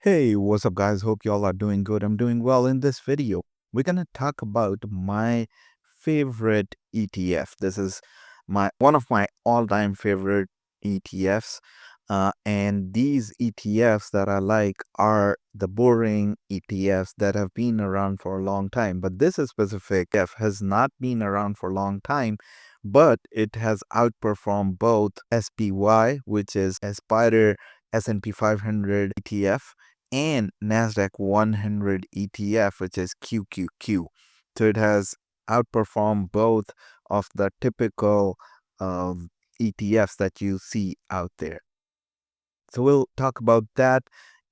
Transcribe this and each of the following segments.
Hey, what's up, guys? Hope y'all are doing good. I'm doing well. In this video, we're gonna talk about my favorite ETF. This is my one of my all-time favorite ETFs. And these ETFs that I like are the boring ETFs that have been around for a long time. But this is specific ETF has not been around for a long time, but it has outperformed both SPY, which is Spider S&P 500 ETF, and Nasdaq 100 ETF, which is QQQ. So it has outperformed both of the typical ETFs that you see out there. So we'll talk about that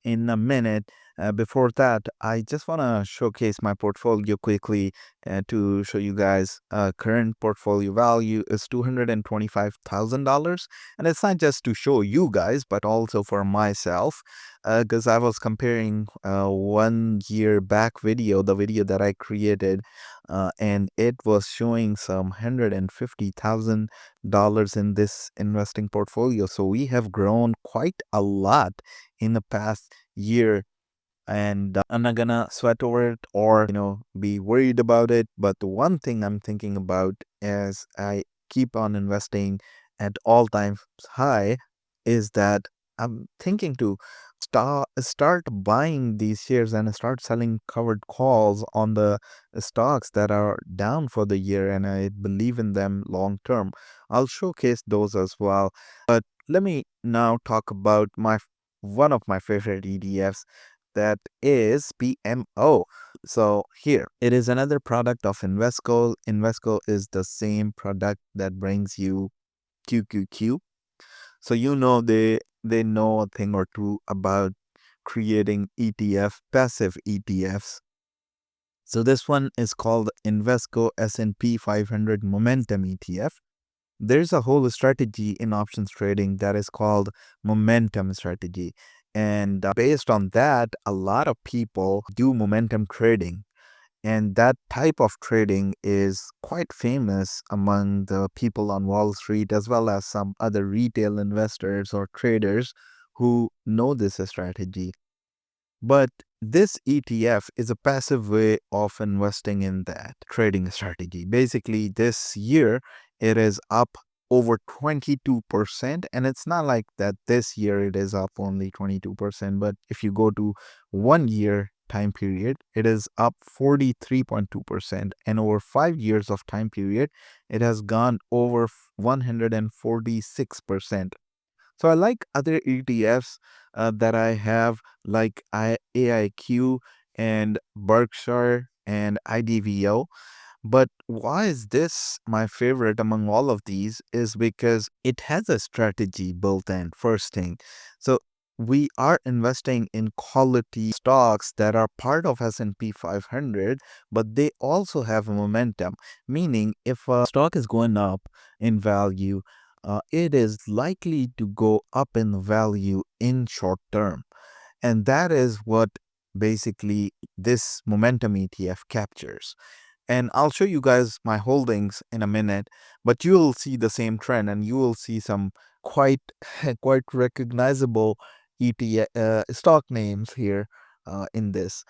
in a minute. Before that, I just want to showcase my portfolio quickly to show you guys current portfolio value is $225,000. And it's not just to show you guys, but also for myself, because I was comparing 1 year back video, the video that I created, and it was showing some $150,000 in this investing portfolio. So we have grown quite a lot in the past year, and I'm not gonna sweat over it or be worried about it. But the one thing I'm thinking about as I keep on investing at all time high is that I'm thinking to start buying these shares and start selling covered calls on the stocks that are down for the year, and I believe in them long term. I'll showcase those as well. But let me now talk about my one of my favorite ETFs, that is SPMO. So here it is another product of Invesco. Invesco is the same product that brings you QQQ. So they know a thing or two about creating passive ETFs. So this one is called Invesco S&P 500 Momentum ETF. There's a whole strategy in options trading that is called momentum strategy. And based on that, a lot of people do momentum trading. And that type of trading is quite famous among the people on Wall Street, as well as some other retail investors or traders who know this strategy. But this ETF is a passive way of investing in that trading strategy. Basically, this year it is up over 22%. And it's not like that this year it is up only 22%. But if you go to 1 year time period, it is up 43.2%. And over 5 years of time period, it has gone over 146%. So I like other ETFs that I have, like AIQ and Berkshire and IDVO. But why is this my favorite among all of these is because it has a strategy built in, first thing. So we are investing in quality stocks that are part of S&P 500, but they also have momentum, meaning if a stock is going up in value, it is likely to go up in value in short term. And that is what basically this momentum ETF captures. And I'll show you guys my holdings in a minute, but you'll see the same trend, and you will see some quite quite recognizable ETF stock names here in this.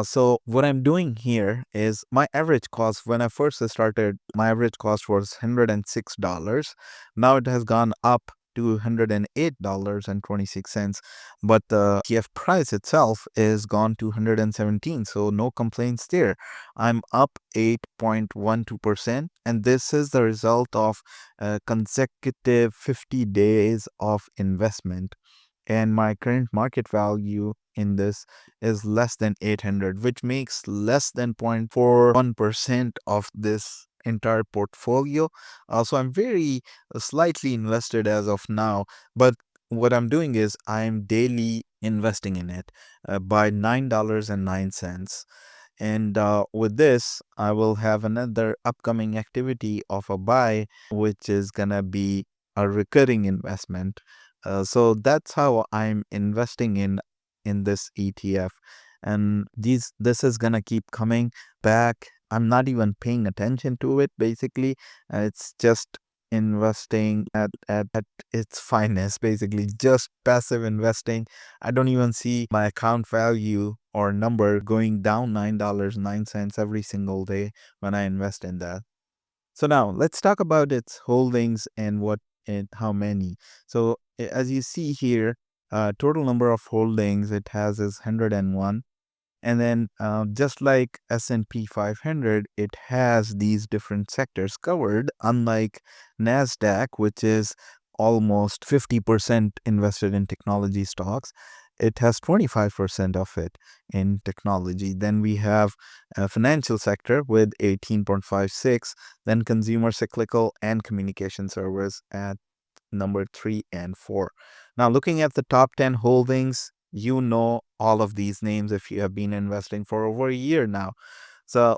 So what I'm doing here is my average cost. When I first started, my average cost was $106. Now it has gone up to $108.26. But the ETF price itself is gone to 117. So no complaints there. I'm up 8.12%. And this is the result of consecutive 50 days of investment. And my current market value in this is less than 800, which makes less than 0.41% of this entire portfolio. So I'm very slightly invested as of now, but what I'm doing is I'm daily investing in it by $9.09. And with this, I will have another upcoming activity of a buy, which is gonna be a recurring investment. So that's how I'm investing in this ETF, and this is gonna keep coming back. I'm not even paying attention to it. Basically, it's just investing at its finest, basically just passive investing. I don't even see my account value or number going down $9.09 every single day when I invest in that. So now let's talk about its holdings and what and how many. So as you see here, total number of holdings it has is 101. And then just like S&P 500, it has these different sectors covered, unlike NASDAQ, which is almost 50% invested in technology stocks. It has 25% of it in technology. Then we have a financial sector with 18.56, then consumer cyclical and communication service at number 3 and 4. Now, looking at the top 10 holdings, you know all of these names if you have been investing for over a year now. So,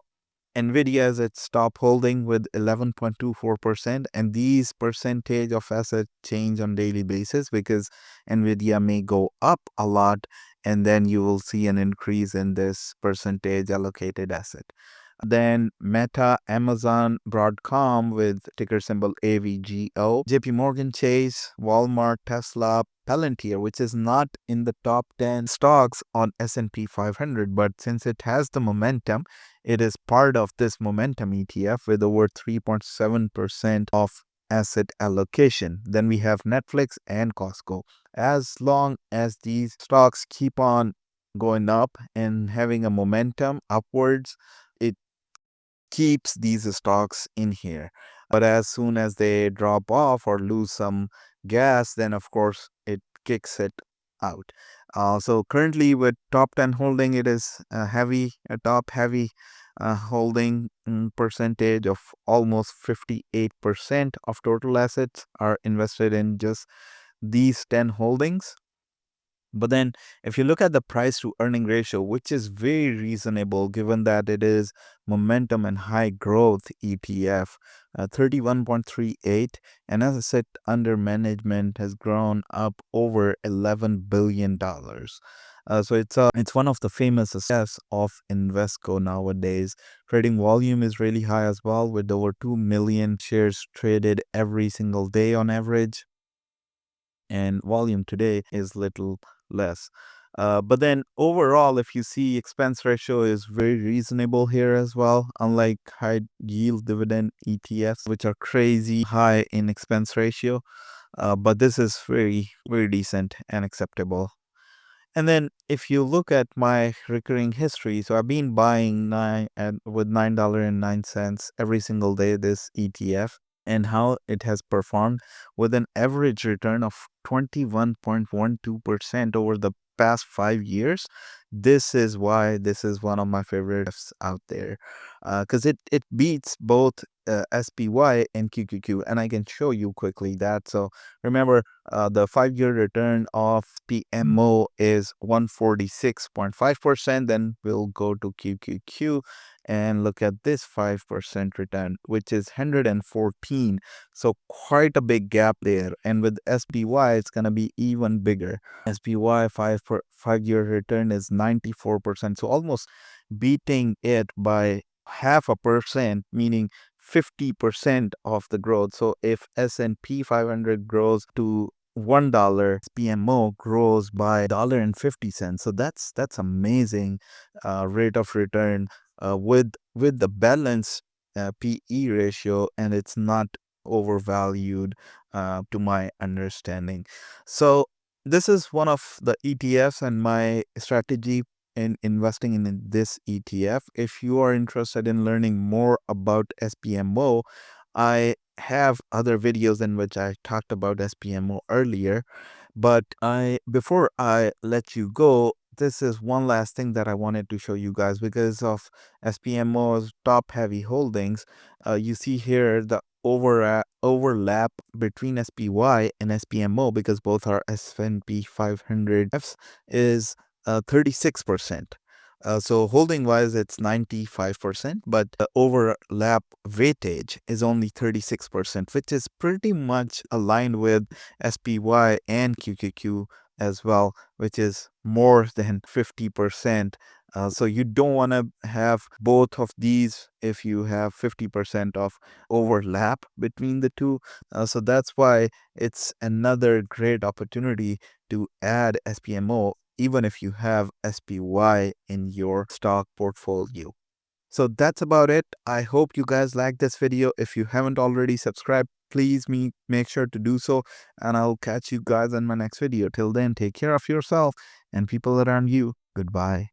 Nvidia is its top holding with 11.24%, and these percentage of asset change on daily basis because Nvidia may go up a lot and then you will see an increase in this percentage allocated asset. Then Meta, Amazon, Broadcom with ticker symbol AVGO, JP Morgan Chase, Walmart, Tesla, Palantir, which is not in the top 10 stocks on S&P 500, but since it has the momentum, it is part of this momentum ETF with over 3.7% of asset allocation. Then we have Netflix and Costco. As long as these stocks keep on going up and having a momentum upwards, it keeps these stocks in here. But as soon as they drop off or lose some gas, then of course it kicks it out. So currently with top 10 holding, it is a top heavy holding percentage of almost 58% of total assets are invested in just these 10 holdings. But then, if you look at the price to earning ratio, which is very reasonable given that it is momentum and high growth ETF, 31.38, and as I said, under management has grown up over $11 billion. So it's one of the famous assets of Invesco nowadays. Trading volume is really high as well, with over 2 million shares traded every single day on average, and volume today is little less. But then overall, if you see expense ratio is very reasonable here as well, unlike high yield dividend ETFs, which are crazy high in expense ratio. But this is very decent and acceptable. And then if you look at my recurring history, so I've been buying with $9.09 every single day this ETF, and how it has performed with an average return of 21.12% over the past 5 years. This is why this is one of my favorites out there, because it beats both SPY and QQQ, and I can show you quickly that. So remember, the 5-year return of SPMO is 146.5%. Then we'll go to QQQ and look at this 5% return, which is 114. So quite a big gap there. And with SPY, it's going to be even bigger. SPY 5-year return is 94%. So almost beating it by 0.5%, meaning 50% of the growth. So if S&P 500 grows to $1, SPMO grows by $1.50. So that's amazing rate of return with the balanced PE ratio, and it's not overvalued to my understanding. So this is one of the ETFs and my strategy in investing in this ETF. If you are interested in learning more about SPMO, I have other videos in which I talked about SPMO earlier. But before I let you go, this is one last thing that I wanted to show you guys because of SPMO's top heavy holdings. You see here the overlap between SPY and SPMO, because both are S&P 500 Fs, is 36%. So holding wise, it's 95%, but the overlap weightage is only 36%, which is pretty much aligned with SPY and QQQ as well, which is more than 50% So you don't want to have both of these if you have 50% of overlap between the two. So that's why it's another great opportunity to add SPMO even if you have SPY in your stock portfolio. So that's about it. I hope you guys like this video. If you haven't already subscribed, please make sure to do so. And I'll catch you guys in my next video. Till then, take care of yourself and people around you. Goodbye.